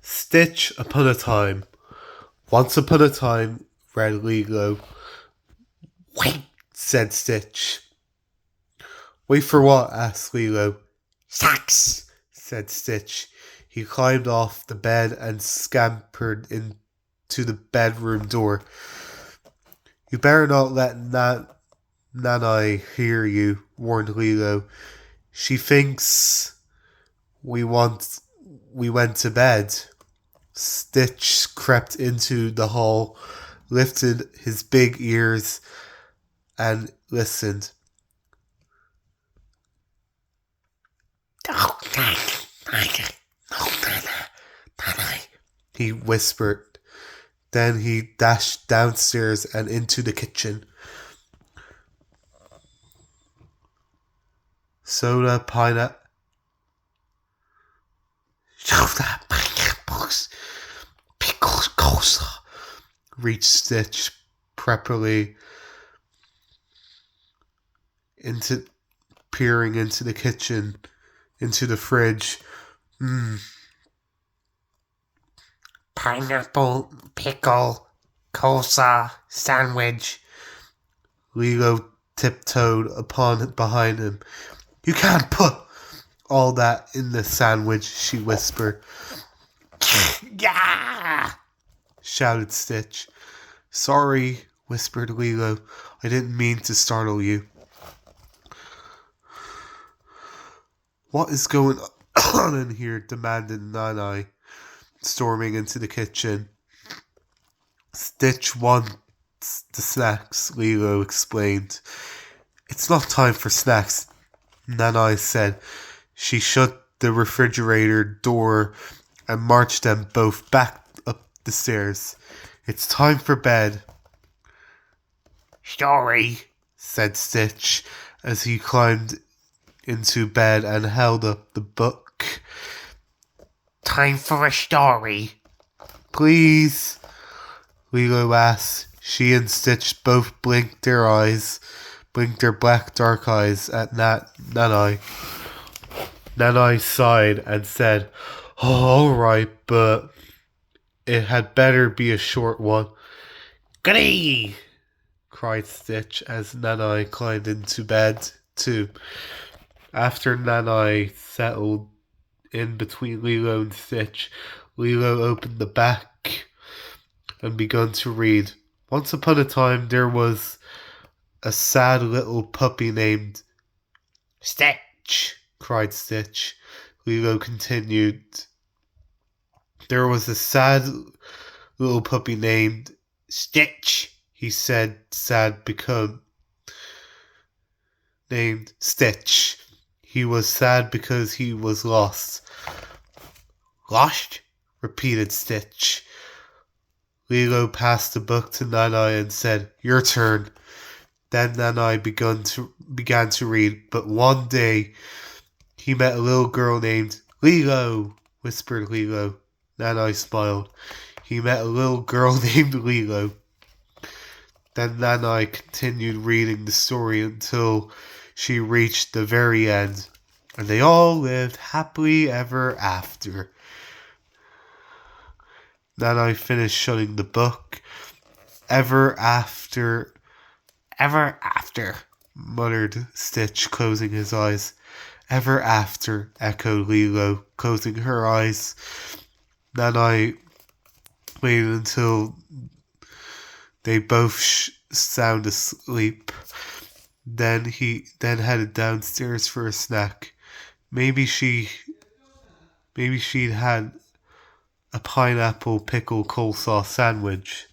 Stitch upon a time. Once upon a time, read Lilo. Wait, said Stitch. Wait for what? Asked Lilo. Sacks, said Stitch. He climbed off the bed and scampered into the bedroom door. You better not let Nanai hear you, warned Lilo. She thinks we went to bed. Stitch crept into the hall, lifted his big ears, and listened. He whispered. Then he dashed downstairs and into the kitchen. Soda, pineapples, pickles, coleslaw, reached Stitch preparely peering into the kitchen, into the fridge. Pineapple, pickle, coleslaw, sandwich. Lilo tiptoed behind him. You can't put all that in the sandwich, she whispered. Yeah! Shouted Stitch. Sorry, whispered Lilo. I didn't mean to startle you. What is going on in here? Demanded Nanai, storming into the kitchen. Stitch wants the snacks, Lilo explained. It's not time for snacks, Nanai said. She shut the refrigerator door and marched them both back up the stairs. It's time for bed. Sorry, said Stitch as he climbed into bed and held up the book. Time for a story. Please, Lilo asked. She and Stitch both blinked their black dark eyes at Nanai. Nanai sighed and said, Oh, all right, but it had better be a short one. Goody! Cried Stitch as Nanai climbed into bed too. After Nanai settled in between Lilo and Stitch, Lilo opened the back and began to read. Once upon a time there was a sad little puppy named Stitch, cried Stitch. Lilo continued. There was a sad little puppy named Stitch, he said, sad because named Stitch. He was sad because he was lost. Lost? Repeated Stitch. Lilo passed the book to Nanai and said, Your turn. Then Nanai began to read. But one day he met a little girl named Lilo, whispered Lilo. Nanai smiled. He met a little girl named Lilo. Then Nanai continued reading the story until she reached the very end. And they all lived happily ever after. Nanai finished shutting the book. Ever after, muttered Stitch, closing his eyes. Ever after, echoed Lilo, closing her eyes. Nanai waited until they both sound asleep. Then headed downstairs for a snack. Maybe she'd had a pineapple pickle coleslaw sandwich.